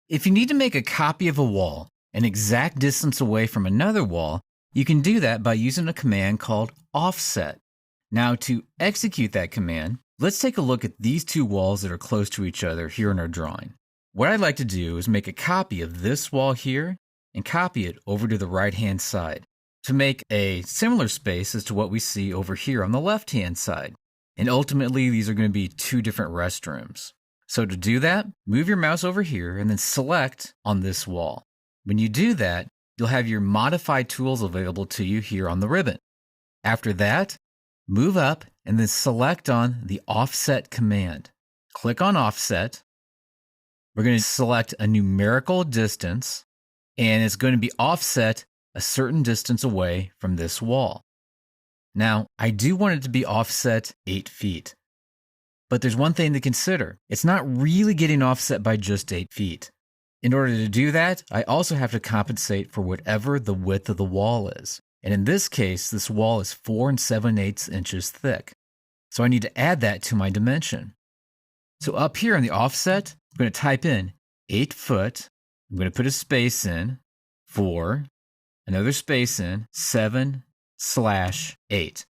If you need to make a copy of a wall an exact distance away from another wall, you can do that by using a command called offset. Now, to execute that command, let's take a look at these two walls that are close to each other here in our drawing. What I'd like to do is make a copy of this wall here and copy it over to the right-hand side to make a similar space as to what we see over here on the left-hand side. And ultimately, these are going to be two different restrooms. So to do that, move your mouse over here and then select on this wall. When you do that, you'll have your modified tools available to you here on the ribbon. After that, move up and then select on the offset command. Click on offset. We're going to select a numerical distance, and it's going to be offset a certain distance away from this wall. Now, I do want it to be offset 8 feet. But there's one thing to consider. It's not really getting offset by just 8 feet. In order to do that, I also have to compensate for whatever the width of the wall is. And in this case, this wall is 4 7/8 inches thick. So I need to add that to my dimension. So up here on the offset, I'm going to type in 8 foot. I'm going to put a space in, 4, another space in, 7/8.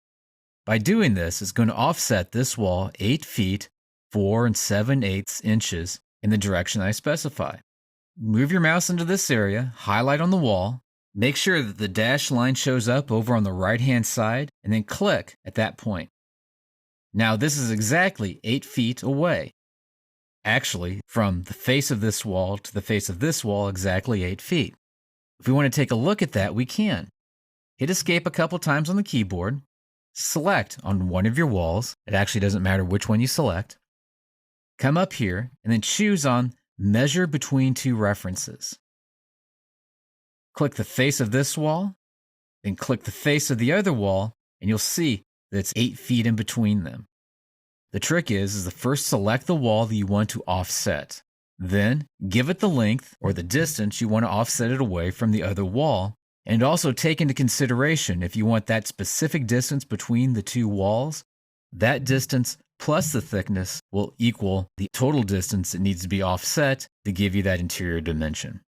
By doing this, it's going to offset this wall 8 feet, 4 7/8 inches in the direction I specify. Move your mouse into this area, highlight on the wall, make sure that the dashed line shows up over on the right-hand side, and then click at that point. Now this is exactly 8 feet away. Actually, from the face of this wall to the face of this wall, exactly 8 feet. If we want to take a look at that, we can. Hit escape a couple times on the keyboard, select on one of your walls. It actually doesn't matter which one you select. Come up here and then choose on Measure Between Two References. Click the face of this wall, then click the face of the other wall, and you'll see that it's 8 feet in between them. The trick is to first select the wall that you want to offset. Then give it the length or the distance you want to offset it away from the other wall, and also take into consideration if you want that specific distance between the two walls, that distance plus the thickness will equal the total distance that needs to be offset to give you that interior dimension.